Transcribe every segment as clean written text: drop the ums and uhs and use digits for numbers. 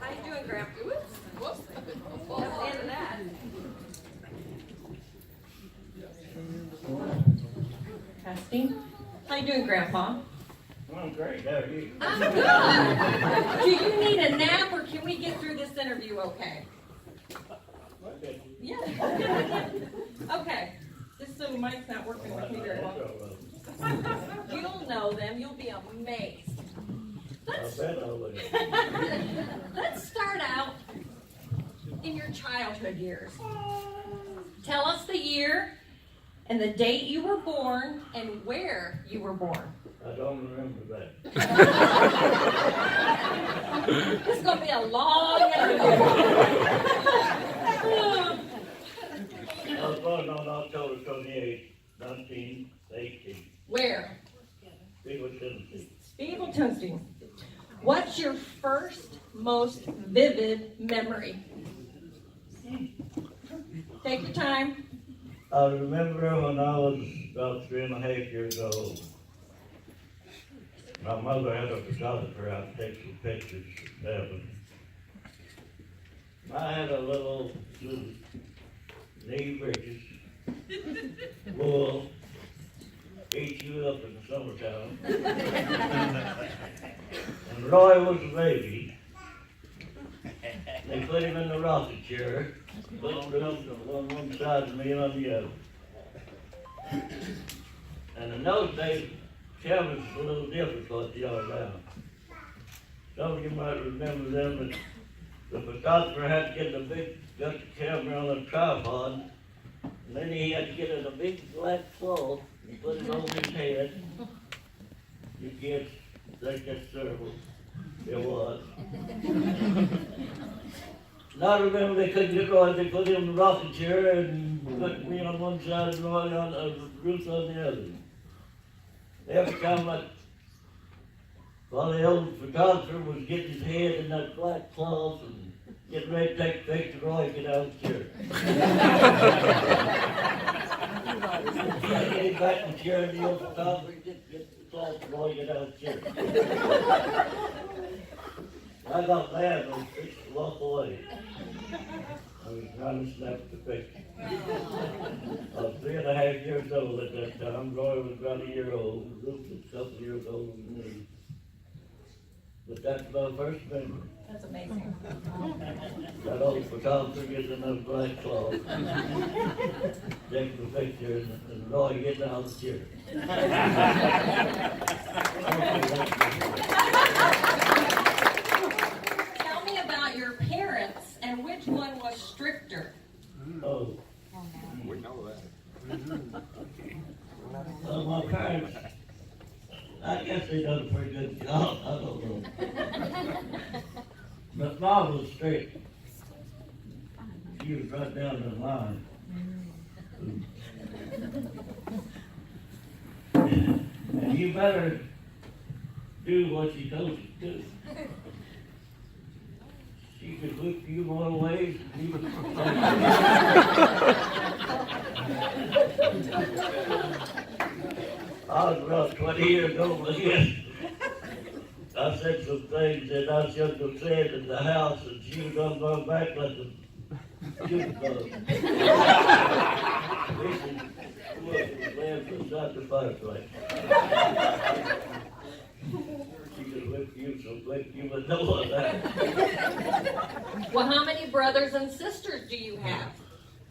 How you doing, Grandpa? Whoops. Well, end of that. Testing. How you doing, Grandpa? I'm great. How are you? I'm good. Do you need a nap, or can we get through this interview okay? Yeah. Okay. Just so Mike's not working with me very well. You'll know them. You'll be amazed. Let's start out in your childhood years. Tell us the year and the date you were born and where you were born. I don't remember that. This is going to be a long interview. I was born on October 28, 1918. Where? Speedway, Tennessee. Speedway, Tennessee. What's your first, most vivid memory? Take your time. I remember when I was about 3.5 years old. My mother had a photographer out to take some pictures of them. I had a little knee breeches, wool, eat you up in the summertime. And Roy was a baby. They put him in the rocking chair, put him on one side and me on the other. And in those days, cameras were a little different what they are now. Some of you might remember them, but the photographer had to get got the camera on a tripod, and then he had to get in a big black cloth and put it over his head. You kids think that's terrible. It was. And I remember they couldn't get Roy, they put him in the rocking chair and put me on one side and Roy on Ruth on the other. Every time while the old photographer was getting his head in that black cloth and getting ready to take a picture, Roy get out of the chair. Get him back in the chair and the old photographer get the cloth and Roy get out of the chair. I got mad and I fixed to walk away. I was trying to snap the picture. I was 3.5 years old at that time. Roy was about a year old. Ruth was a couple years older than me. But that's my first memory. That's amazing. That old photographer gets in those black cloth, taking the picture, and Roy gets out of the chair. Tell me about your parents and which one was stricter. Oh. We know that. Well, my parents, I guess they done a pretty good job. I don't know. But Mom was strict. She was right down the line. And you better do what she told you to do. She could whip you one way, and you would. I was about 20 years old again. I said some things that I shouldn't have said in the house, and she was on my back like a jute bug. This is what was lamb beside the fireplace. She could whip you so quick you would know what that. Well, how many brothers and sisters do you have?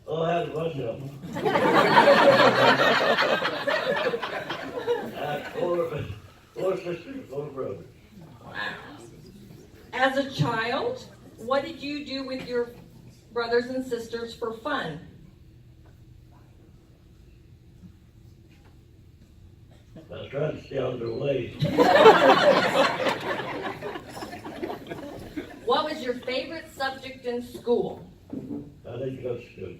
Oh, I had a bunch of them. I had four sisters, 4 brothers. Wow. As a child, what did you do with your brothers and sisters for fun? I tried to stay out of their way. What was your favorite subject in school? I didn't go to school.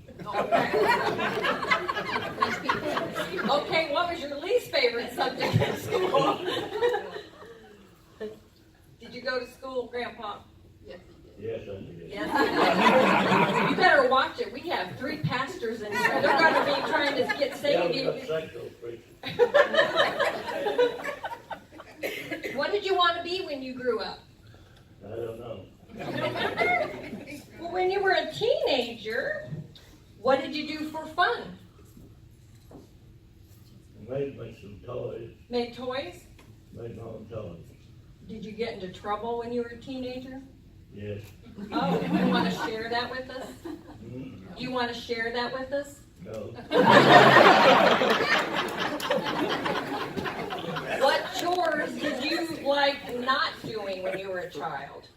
Okay, what was your least favorite subject in school? Did you go to school, Grandpa? Yes, I did. Yes. You better watch it. We have 3 pastors in here. They're going to be trying to get saved. Yeah, I'm psycho preacher. What did you want to be when you grew up? I don't know. toys, Made toys? made my own toys. Did you get into trouble when you were a teenager? Yes. Oh, you want to share that with us? Hmm? You want to share that with us? No. What chores did you like not doing when you were a child?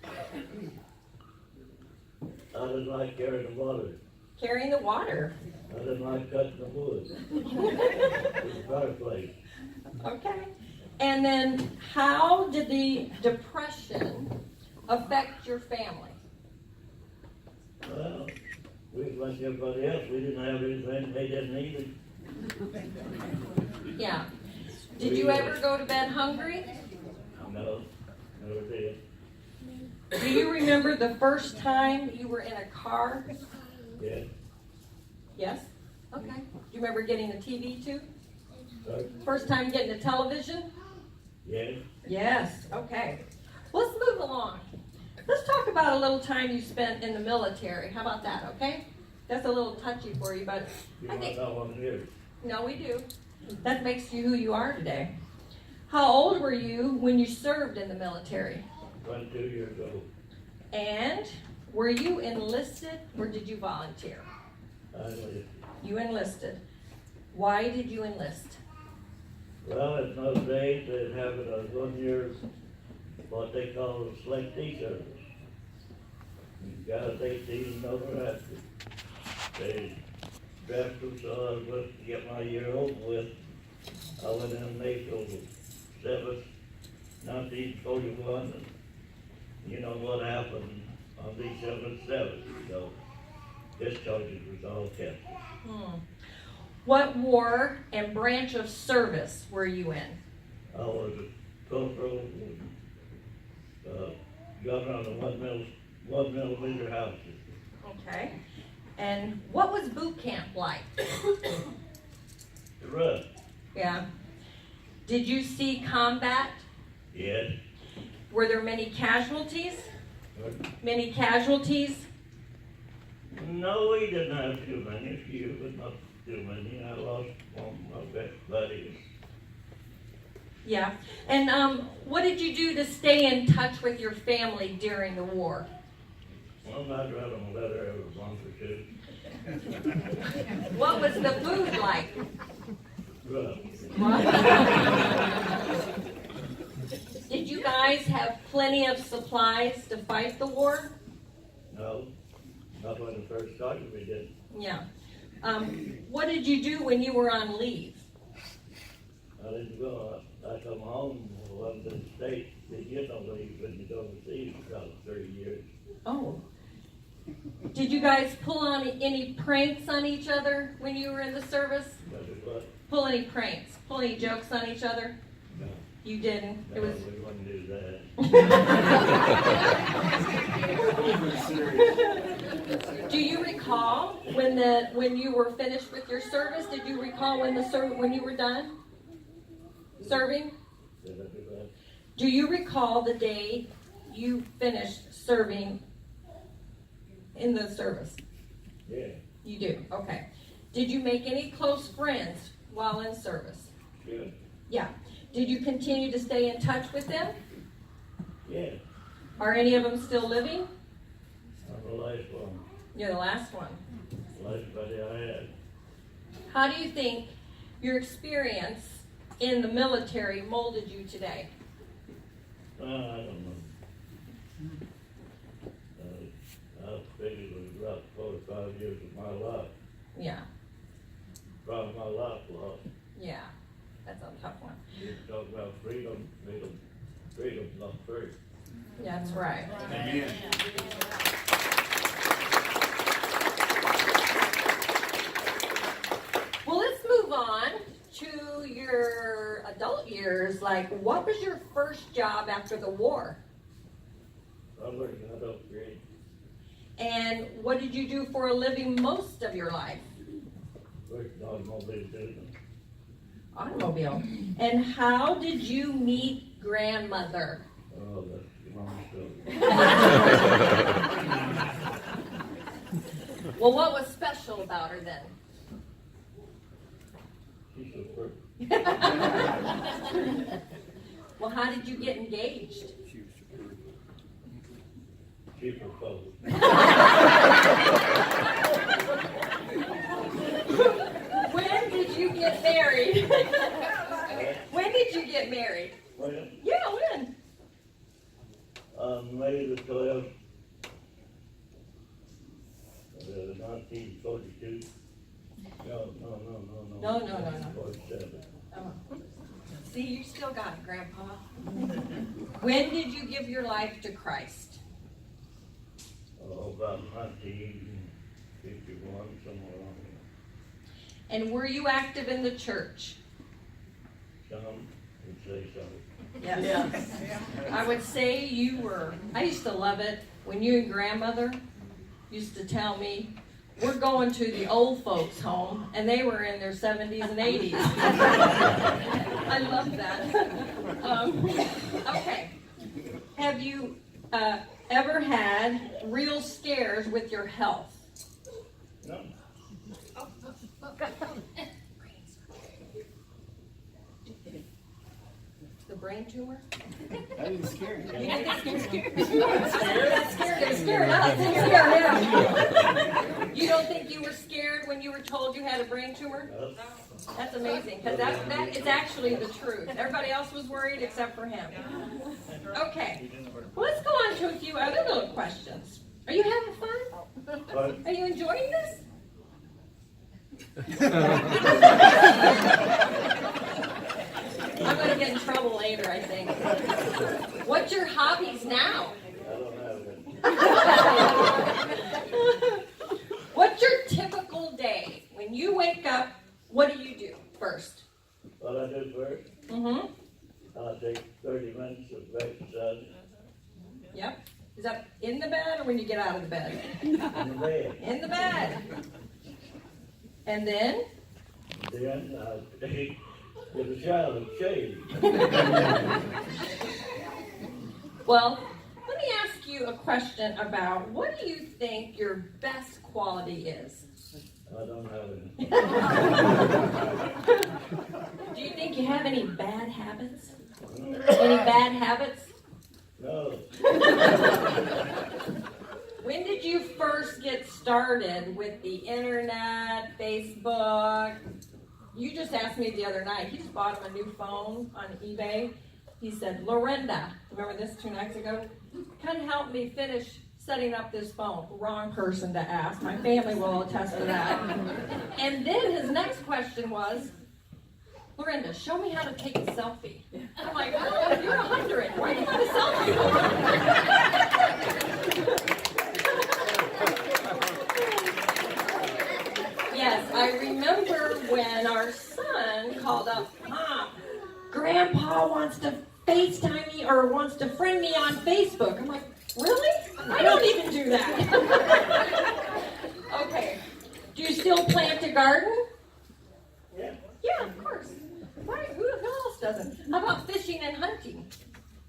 I didn't like carrying the water. Carrying the water. I didn't like cutting the wood. It was a fireplace. Okay. And then how did the depression affect your family? Well, we was like everybody else. We didn't have anything they didn't either. Yeah. Did you ever go to bed hungry? No, never did. Do you remember the first time you were in a car? Yes. Yes? Okay. Do you remember getting a TV too? Sorry? First time getting a television? Yes. Yes. Okay. Let's move along. Let's talk about a little time you spent in the military. How about that, okay? That's a little touchy for you, but You I might think, not want to hear it. no, we do. That makes you who you are today. How old were you when you served in the military? 22 years old. And were you enlisted or did you volunteer? I lived. You enlisted. Why did you enlist? Well, in those days, they'd have it as 1 year, what they call a selectee service. You got a 18 over after. They drafted, so I was to get my year over with. I went in April 7th, 1941, and you know what happened on December 7th, so discharges was all kept. What war and branch of service were you in? I was a corporal, gun on the 1 millimeter houses. Okay. And what was boot camp like? Rough, Yeah. Did you see combat? yes. Were there many casualties? But Many casualties? no, we didn't have too many, a few, but not too many. I lost one of my best buddies. Yeah. And what did you do to stay in touch with your family during the war? Well, I'd write them a letter every month or two. What was the food like? Rough. Did you guys have plenty of supplies to fight the war? No, not when it first started, we didn't. Yeah. What did you do when you were on leave? I didn't go. I come home, wasn't in the States. You get no leave when you go overseas for about 30 years. Oh. Did you guys pull on any pranks on each other when you were in the service? But it was, Pull any pranks? Pull any jokes on each other? no, You didn't. no, It was. we wouldn't do that. Do you recall when you were finished with your service? Did you recall when you were done serving? Did I do that? Do you recall the day you finished serving in the service? Yeah, You do. Okay. Did you make any close friends while in service? good. Yeah. Did you continue to stay in touch with them? Yeah, Are any of them still living? I'm the last one. You're the last one. Last buddy I had. How do you think your experience in the military molded you today? I don't know. I figured it was about 45 years of my life. Yeah. Probably my life lost. Yeah. That's a tough one. You talk about freedom, freedom's not free. That's right. Amen. Well, let's move on to your adult years. Like, what was your first job after the war? I worked in adult grade. And what did you do for a living most of your life? Worked in automobile business. Automobile. And how did you meet grandmother? Oh, that's the wrong story. Well, what was special about her then? She's so perfect. Well, how did you get engaged? She proposed. When did you get married? When did you get married? Well, Yeah, when? on May the 12th, 1942. No. No. 47. Oh. See, you still got it, Grandpa. When did you give your life to Christ? Oh, about 1951, somewhere around there. And were you active in the church? Some would say so. Yes. I would say you were. I used to love it when you and grandmother used to tell me, we're going to the old folks' home, and they were in their 70s and 80s. I love that. Okay. Have you ever had real scares with your health? No. The brain tumor? That didn't scare you. You didn't get scared? That scared us. It scared him. You don't think you were scared when you were told you had a brain tumor? No. That's amazing, because that is actually the truth. Everybody else was worried except for him. Okay, well, let's go on to a few other little questions. Are you having fun? But Are you enjoying this? I'm going to get in trouble later, I think. What's your hobbies now? I don't have it. What's your typical day? When you wake up, what do you do first? What I do first, Mm-hmm. I take 30 minutes of exercise Yep. Is that in the bed or when you get out of the bed? in the bed. In the bed. And then? Then I take get a shower and shave. Well, let me ask you a question about what do you think your best quality is? I don't have any. Do you think you have any bad habits? Any bad habits? No. When did you first get started with the internet, Facebook? You just asked me the other night. He just bought him a new phone on eBay. He said, Lorenda, remember this 2 nights ago? Kind of helped me finish setting up this phone. Wrong person to ask. My family will attest to that. And then his next question was, Lorenda, show me how to take a selfie. I'm like, oh, you're 100. Why do you want a selfie? Yes, I remember when our son called up, Mom, Grandpa wants to FaceTime me or wants to friend me on Facebook. I'm like, really? I don't even do that. Okay. Do you still plant a garden? Yeah. Yeah, of course. Why? Who else doesn't? How about fishing and hunting?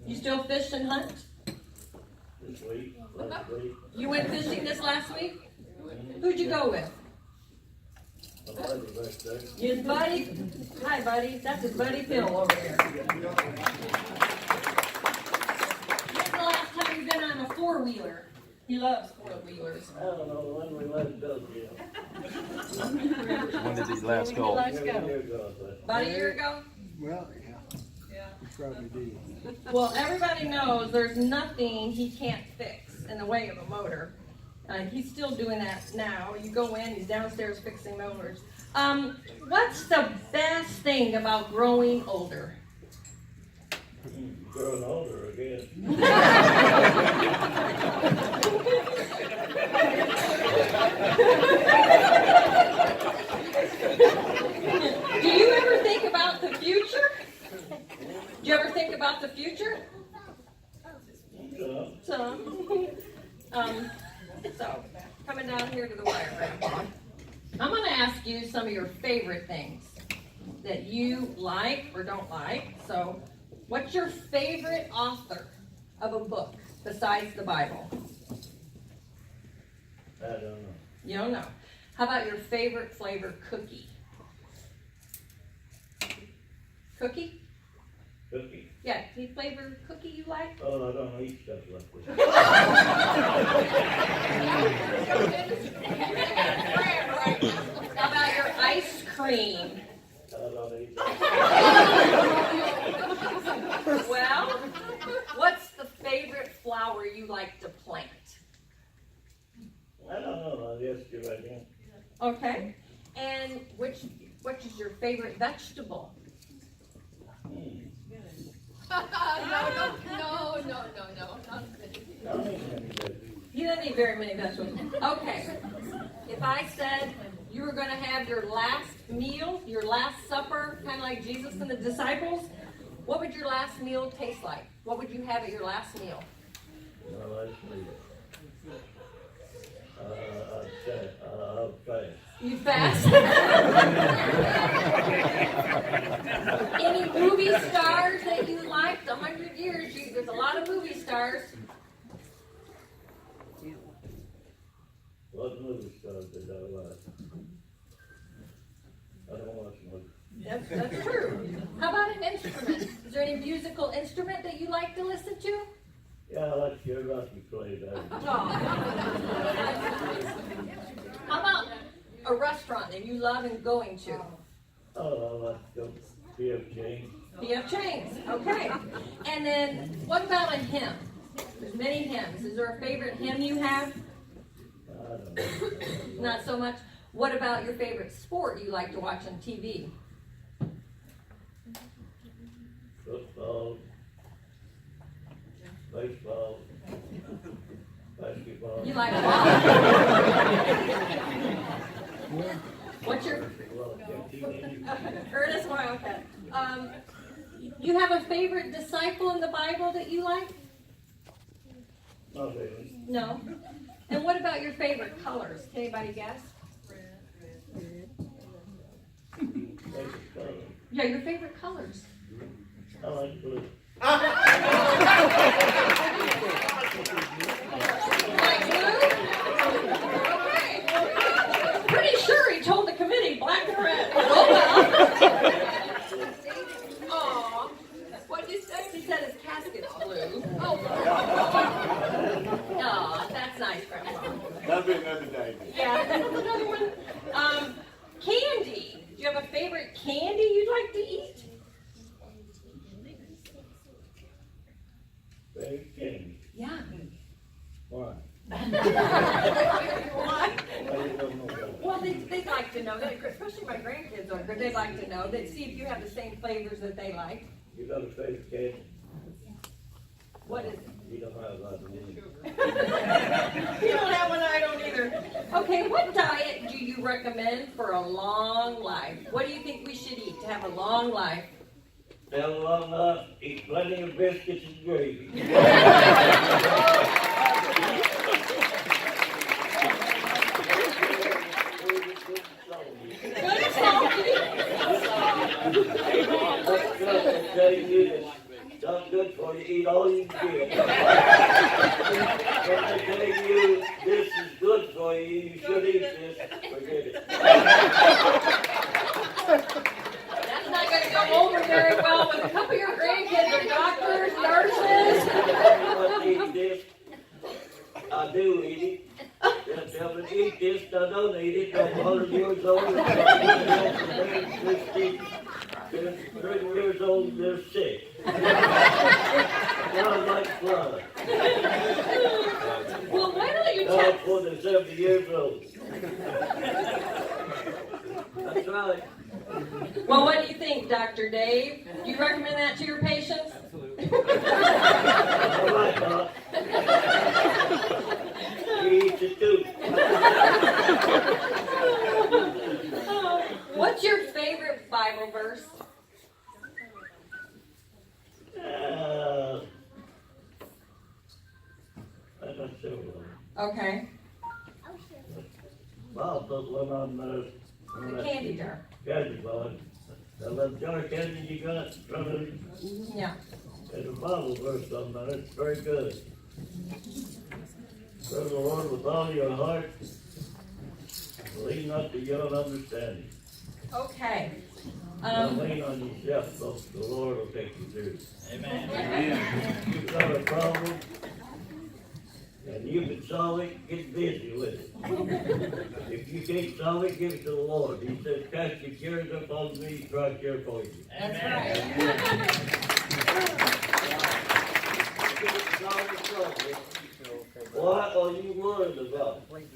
You still fish and hunt? This week, last week, You went fishing this last week? Who'd you go with? my buddy right there. His buddy? Hi, buddy. That's his buddy Phil over here. When's the last time you've been on a four-wheeler? He loves four-wheelers. I don't know when we last go yet. When did he last go? Let's Maybe a go. year ago, but About a year ago? Well, yeah. You probably did. Well, everybody knows there's nothing he can't fix in the way of a motor. He's still doing that now. You go in, he's downstairs fixing motors. What's the best thing about growing older? growing older again. Do you ever think about the future? Do you ever think about the future? So, coming down here to the wire, Grandpa. I'm going to ask you some of your favorite things that you like or don't like. So, what's your favorite author of a book besides the Bible? I don't know. You don't know. How about your favorite flavor cookie? Cookie? Cookie. Yeah, any flavor cookie you like? Oh, I don't eat stuff like this. How about your ice cream? I don't eat Well, what's the favorite flower you like to plant? I don't know, I guess you're right there. Okay. And which is your favorite vegetable? No. I don't eat any veggies. You don't eat very many vegetables. Okay. If I said you were going to have your last meal, your last supper, kind of like Jesus and the disciples, what would your last meal taste like? What would you have at your last meal? No, I sleep. I'll fast. You fast? Any movie stars that you liked? 100 years, there's a lot of movie stars. What movie stars did I like? I don't watch movies. That's true. How about an instrument? Is there any musical instrument that you like to listen to? Yeah, I like to hear Rocky play that. How about a restaurant that you love and going to? Oh, I like to go P.F. James. P.F. Chang's, okay. And then, what about a hymn? There's many hymns. Is there a favorite hymn you have? I don't know. Not so much. What about your favorite sport you like to watch on TV? Football, baseball, basketball. You like them all. What's your Ernest? Why? Okay. You have a favorite disciple in the Bible that you like? Not really. No. And what about your favorite colors? Can anybody guess? Favorite color. Yeah, your favorite colors. I like blue. Like blue? Okay. Pretty sure he told the committee black and red. Oh well. Aw. What did you say? He said his casket's blue. Oh. Aw, that's nice, Grandma. That'll be another day. Yeah, that's another one. Candy. Do you have a favorite candy you'd like to eat? Favorite candy. Yeah. Why? Why? I don't know that. Well, they'd like to know, especially my grandkids are, but they'd like to know. They'd see if you have the same flavors that they like. You got a favorite candy? What is it? You don't have that one. You don't have one, I don't either. Okay, what diet do you recommend for a long life? What do you think we should eat to have a long life? Have a long life, eat plenty of biscuits and gravy. Good and salty. It's not good for you, eat all you can get. When they tell you this is good for you, you should eat this, forget it. That's not going to go over very well with a couple of your grandkids are doctors, nurses. I eat this. I do eat it. They'll tell me to eat this, I don't eat it. I'm 100 years old. 50, 3 years old, they're sick. Blood like blood. Well, why don't you Now tell... for the 70 years old. That's right. Well, what do you think, Dr. Dave? Do you recommend that to your patients? All right, Doc. He eats it too. What's your favorite Bible verse? I'm not sure. Okay. I'll put one on The candy jar. candy bar. That little jar of candy you got in front of you. Yeah. There's a Bible verse on there. It's very good. Serve the Lord with all your heart. Lean not to your own understanding. Okay. Don't lean on yourself, folks. The Lord will take you through. Amen. You've got a problem, and you can solve it, get busy with it. If you can't solve it, give it to the Lord. He says, cast your cares upon me, for I care for you. That's right. What are you worried about? Right.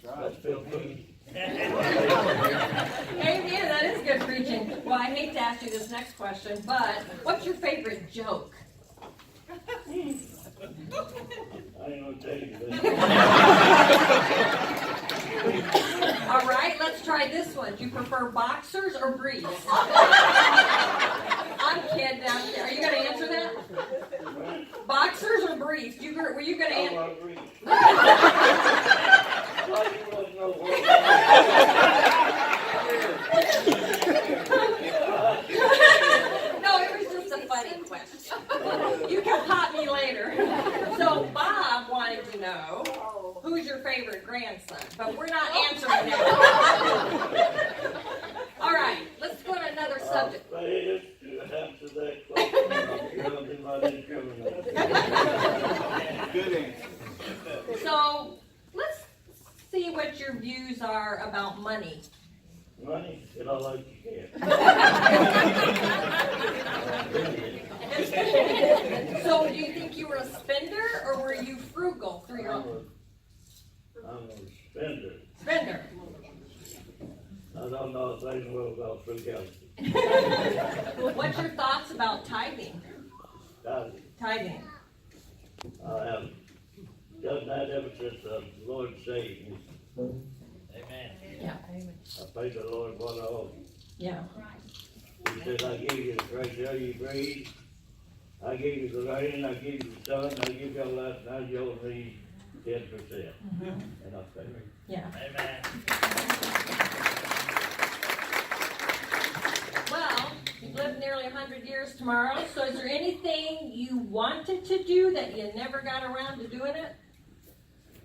That's still good. Amen, that is good preaching. Well, I hate to ask you this next question, but what's your favorite joke? I ain't gonna tell you that. All right, let's try this one. Do you prefer boxers or briefs? I'm kidding. Are you going to answer that? Boxers or briefs? Were you going to answer? I agree. Why you wouldn't know what No, it was just a funny question. You can pop me later. So Bob wanted to know, who's your favorite grandson? But we're not answering that. All right, let's go to another subject. I failed to answer that question. I'll be my discriminator. Good answer. So let's see what your views are about money. Money, get all out you can. So do you think you were a spender or were you frugal through your own? I'm a spender. Spender. I don't know a thing about frugality. What's your thoughts about tithing? Tithing. I have done that ever since the Lord saved me. Amen. Yeah. I paid the Lord what I owe. Yeah. He says, I give you the fresh air you breathe. I give you the rain, I give you the sun, I give you life, now you owe me 10%. And I pay it. Yeah. Amen. Well, you've lived nearly 100 years tomorrow, so is there anything you wanted to do that you never got around to doing it?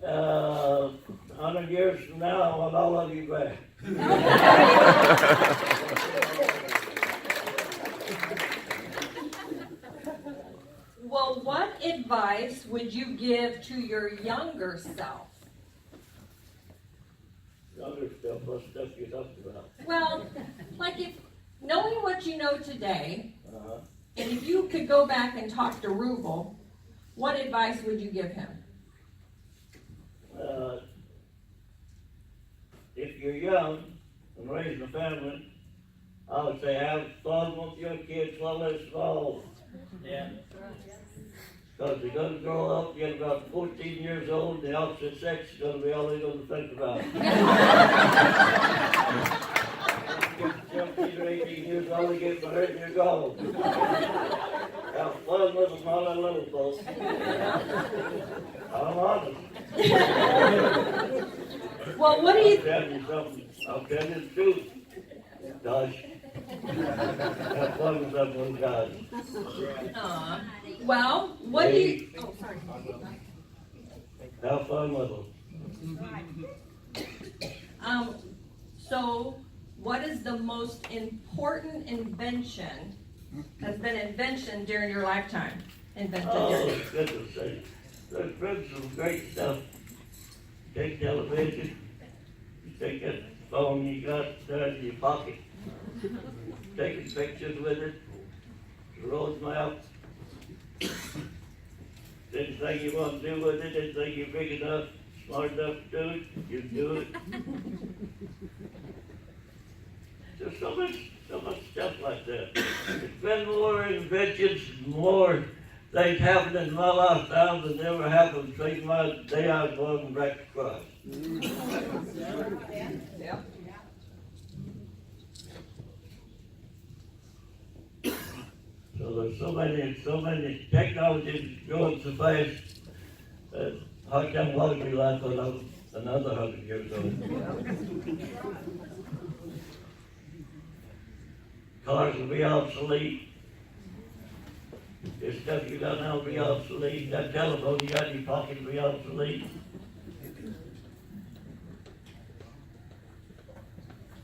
100 years from now, I want all of you back. Well, what advice would you give to your younger self? Other stuff, what stuff you talked about. Well, like if knowing what you know today, Uh-huh. and if you could go back and talk to Rubel, what advice would you give him? If you're young and raising a family, I would say have fun with your kids while they're small. Yeah. Because they're going to grow up, get about 14 years old, the opposite sex is going to be all they're going to think about. Get 17 or 18 years old, they get married and you're gone. Have fun with them while they're little folks. I'm honest. Well, what do you? I'll tell you something. I'll tell you the truth. Gosh. Have fun with them little guys. Well, what do you? Oh, sorry. Have fun with them. So, what is the most important invention that's been invented during your lifetime? Oh, goodness sake. There's been some great stuff. Take television, you take that phone you got there in your pocket, taking pictures with it, the road map. Anything you want to do with it, anything you're big enough, smart enough to do it, you do it. There's so much stuff like that. There's been more inventions, more things happening in my lifetime than ever happened between my day I was born and back to Christ. Yep. So there's so many technologies going so fast that how come a lot of me like another 100 years old? Cars will be obsolete. This stuff you got now will be obsolete. That telephone you got in your pocket will be obsolete.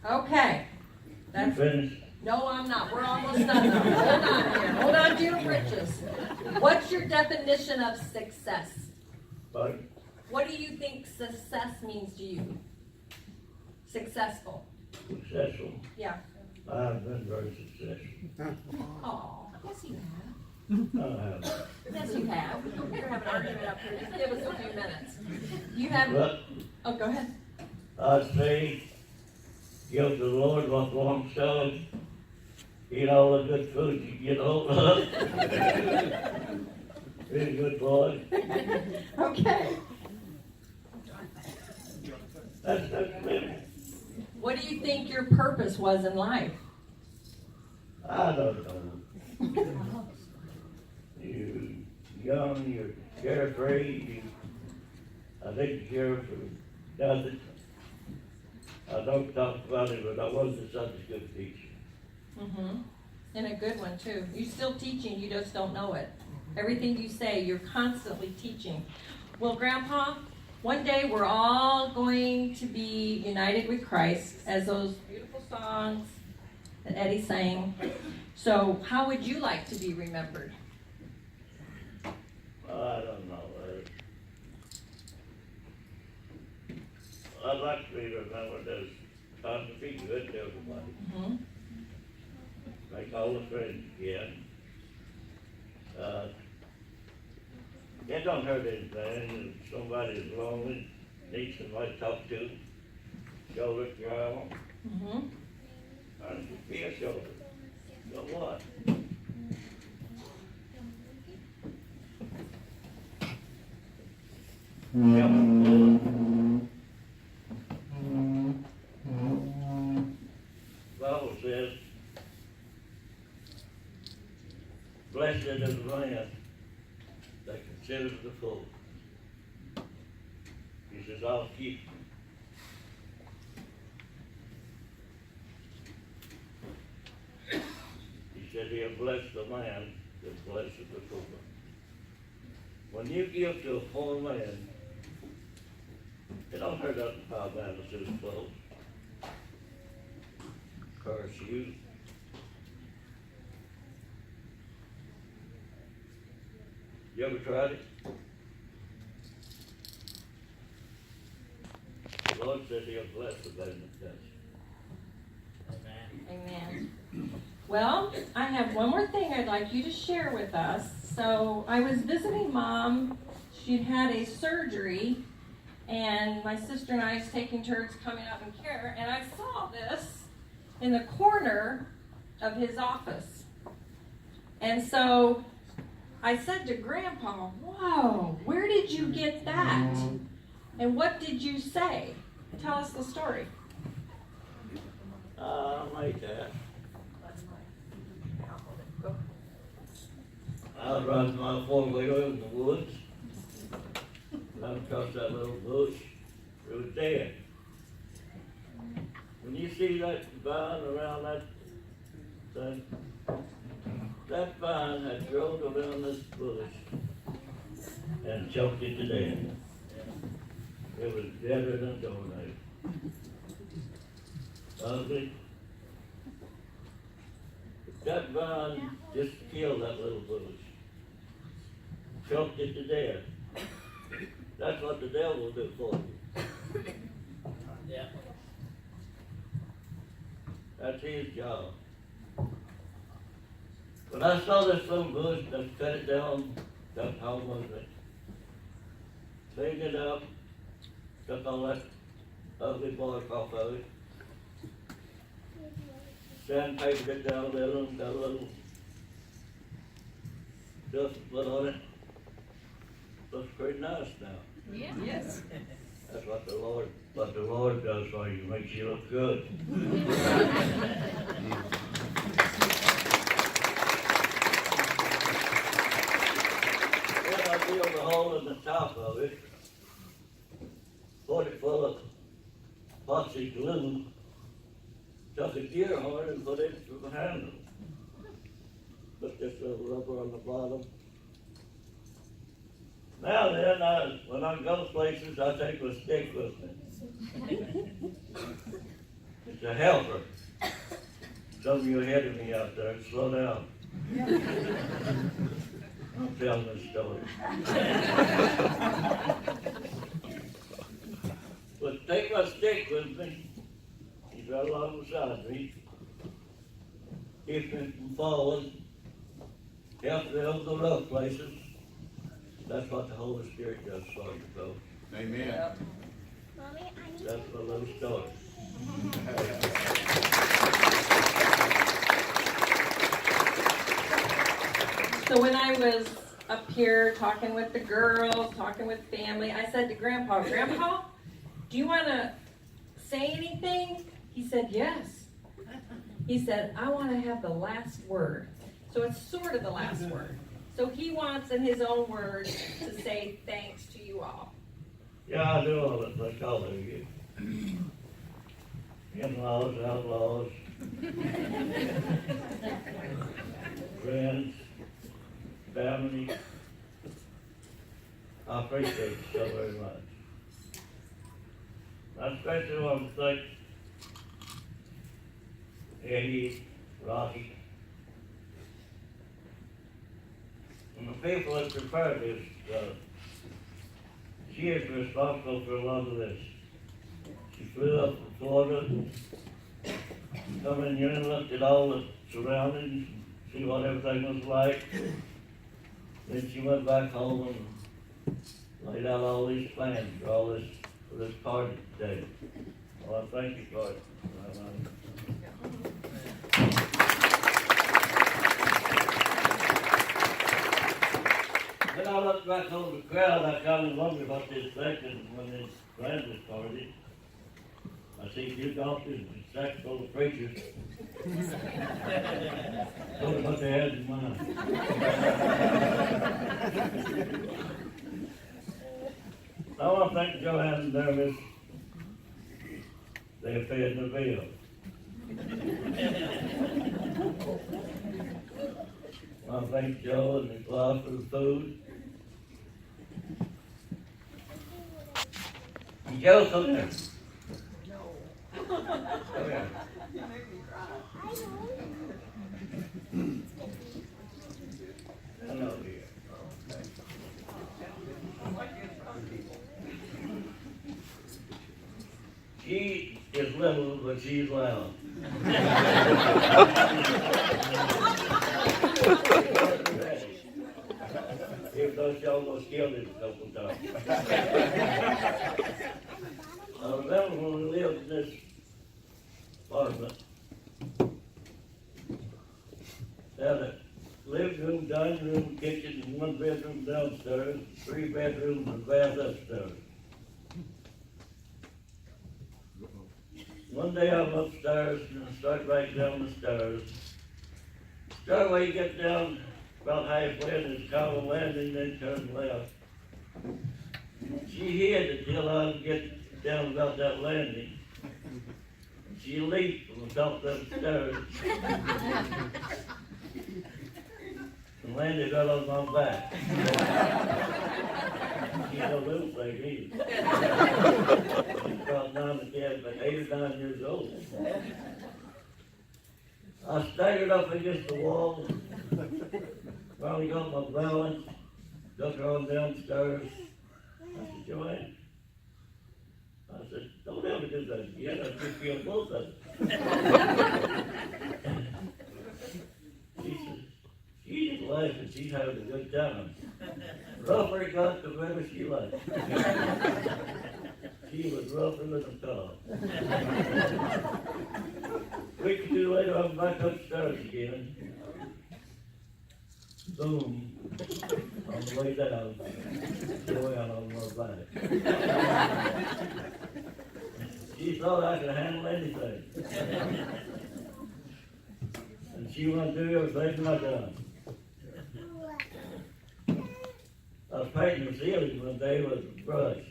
Okay. That's, Finished? no, I'm not. We're almost done though. Hold on here. Hold on to your britches. What's your definition of success? But What do you think success means to you? Successful. successful. Yeah. I have been very successful. Oh, yes you have. I have. Yes you have. We're gonna have an argument up here. Just give us a few minutes. You have, But oh, go ahead. I'd say, give the Lord what belongs to him. Eat all the good food you can get hold of. Be a good boy. Okay. That's me. What do you think your purpose was in life? I don't know. You young, you're carefree, I think you're for nothing. I don't talk about it, but I wasn't such a good teacher. Mm-hmm. And a good one too. You're still teaching, you just don't know it. Everything you say, you're constantly teaching. Well, Grandpa, one day we're all going to be united with Christ, as those beautiful songs that Eddie sang. So how would you like to be remembered? I don't know. I'd like to be remembered as trying to be good to everybody. Mm-hmm. Make all the friends again. It don't hurt anything if somebody's lonely, needs somebody to talk to, shoulder to ground, Mm-hmm. and just be a shoulder. So what? Bible says, blessed is the man that considers the fool. He says, I'll keep you. He said, he'll bless the man that blesses the fool. When you give to a poor man, it don't hurt nothing how bad it's his clothes. Curse you. You ever tried it? The Lord said he'll bless the man that does. Amen. Amen. Well, I have one more thing I'd like you to share with us. So I was visiting Mom. She'd had a surgery, and my sister and I was taking turns coming up in care, and I saw this in the corner of his office. And so I said to Grandpa, whoa, where did you get that? And what did you say? Tell us the story. Like that. I was riding my four-wheeler in the woods. Ran across that little bush. It was dead. When you see that vine around that thing, that vine had grown around this bush and choked it to death. It was deader than a doornail. Ugly. That vine just killed that little bush. Choked it to death. That's what the devil will do for you. Yeah. That's his job. When I saw this little bush, I cut it down, cut home of it, cleaned it up, took all that ugly bark off of it, sandpapered it down a little, and got a little stuff to put on it. Looks pretty nice now. Yeah. Yes. That's what the Lord does for you, makes you look good. Then I drilled a hole in the top of it, poured it full of epoxy glue, took a deer horn and put it through the handle. Put this little rubber on the bottom. Now then, when I go places, I take a stick with me. It's a helper. some of you ahead of me out there, slow down. I'm telling this story. But take my stick with me. He's right along beside me. Keep me from falling. Help me over the rough places. That's what the Holy Spirit does for you, folks. Amen. That's my little story. So when I was up here talking with the girls, talking with family, I said to Grandpa, Grandpa, do you want to say anything? He said, yes. He said, I want to have the last word. So it's sort of the last word. So he wants, in his own words, to say thanks to you all. Yeah, I do all it, like all of you. In-laws, outlaws, friends, family. I appreciate you so very much. I especially want to thank Eddie, Rocky, and the people that prepared this. She is responsible for a lot of this. She flew up from Florida, come in here and looked at all the surroundings, see what everything was like. Then she went back home and laid out all these plans for this party today. Well, I thank you for it. When I looked back over the crowd, I kind of wondered what they expected when they planned this party. I see a few doctors and a sack full of preachers. Wonder what they had in mind. I want to thank Joanne and Nervous. They fed the bill. I want to thank Joe and the class for the food. And Joe, come here. Come here. Hello, dear. She is little, but she's loud. Even though she almost killed it a couple times. I remember when we lived in this apartment, had a living room, dining room, kitchen, and 1 bedroom downstairs, 3 bedrooms, and a bath upstairs. One day I'm upstairs and I start right down the stairs. Stairway, you get down about halfway and there's kind of a landing, then turn left. She hid until I would get down about that landing. She leaped from the top of the stairs and landed right on my back. She's no little thing either. She's about 9 or 10, but 8 or 9 years old. I staggered up against the wall, finally got my balance, took her on downstairs. I said, Joanne, I said, don't ever do that again, I'll just kill both of them. She said, she just laughing, she's having a good time. Rougher it got, the better she liked. She was rougher than a dog. A week or 2 later, I'm back upstairs again. Boom. On the way down, Joanne on my back. She thought I could handle anything. And she wanted to do everything I done. I was painting the ceiling one day with a brush.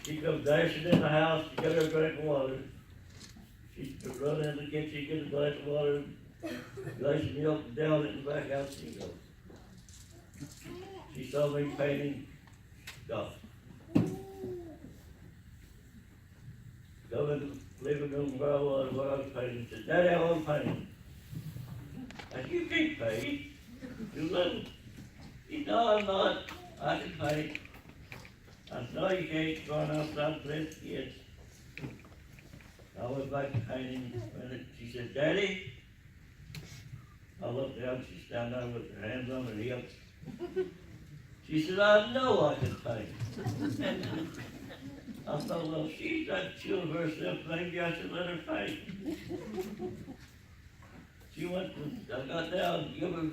She comes dashing in the house to get her a drink of water. She could run in the kitchen, get a glass of water, glass of milk, down it and back out she goes. She saw me painting, stopped. Go in the living room where I was painting. Said, Daddy, I want to paint. I said, you can't paint. You little. He said, no, I'm not. I can paint. I said, no, you can't. Going outside and play with kids. I went back to painting. And she said, Daddy. I looked down. She's down there with her hands on her hips. She said, I know I can paint. I thought, well, she's not sure of herself, maybe I should let her paint. She went to, I got down, give her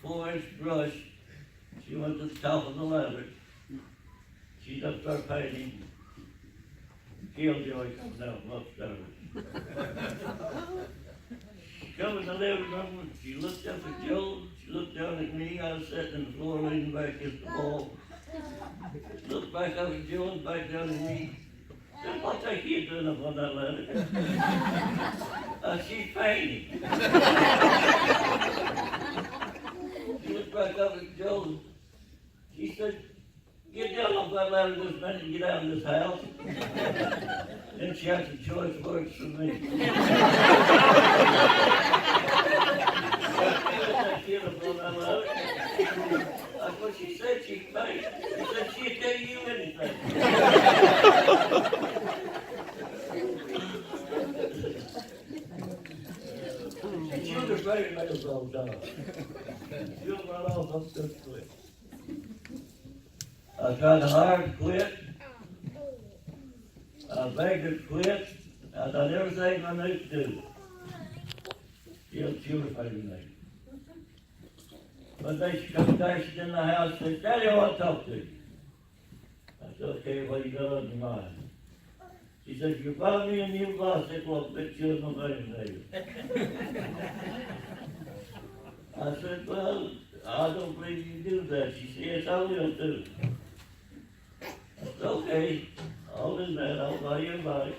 4-inch brush. She went to the top of the ladder. She just started painting. Killjoy comes down from upstairs. She come in the living room, and she looked up at Joe, she looked down at me, I was sitting on the floor leaning back against the wall. Looked back up at Joe and back down at me. Said, what's that kid doing up on that ladder? She's painting. She looked back up at Joe. She said, get down off that ladder this minute and get out of this house. Then she had some choice words for me. That kid up on that ladder. That's what she said she'd paint. She said she'd tell you anything. And she was afraid of nails all the time. She'll run off up this quick. I tried hard to quit. I begged her to quit. I done everything I knew to do. She was afraid of me. One day she comes dashing in the house and says, Daddy, I want to talk to you. I said, okay, what you got on your mind? She said, if you buy me a new bicycle, I'll bet you in my name. I said, well, I don't believe you do that. She said, yes, I will do. I said, okay, I'll do that. I'll buy you a bike.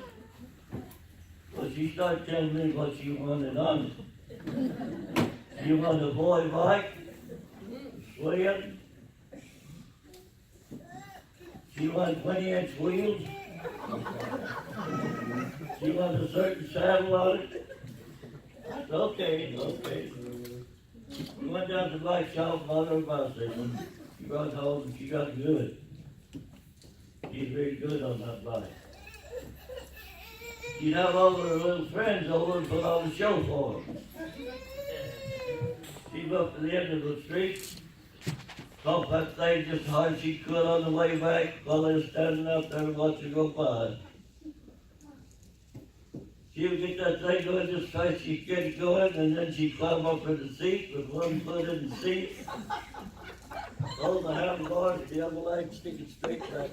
Well, she started telling me what she wanted on it. She wanted a boy bike. Swing. She wanted 20-inch wheels. She wanted a certain saddle on it. I said, okay. We went down to the bike shop, bought her a bicycle. She brought it home and she got good. She's very good on that bike. She'd have all her little friends over and put on a show for them. She looked at the end of the street. Stopped that thing just as hard as she could on the way back while they were standing out there watching her go by. She would get that thing going just as fast as she could get it going, and then she'd climb up in the seat with one foot in the seat, hold the handlebars, the other leg sticking straight back.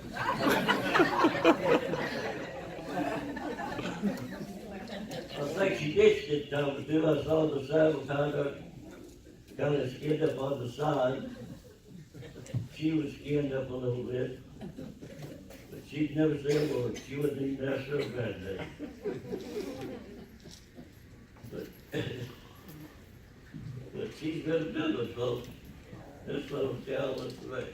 I think she ditched it down the two. I saw the saddle kind of skinned up on the side. She was skinned up a little bit, but she'd never say a word. She wouldn't even ask her a bad day. But she's been a good one, folks. This little gal was the best.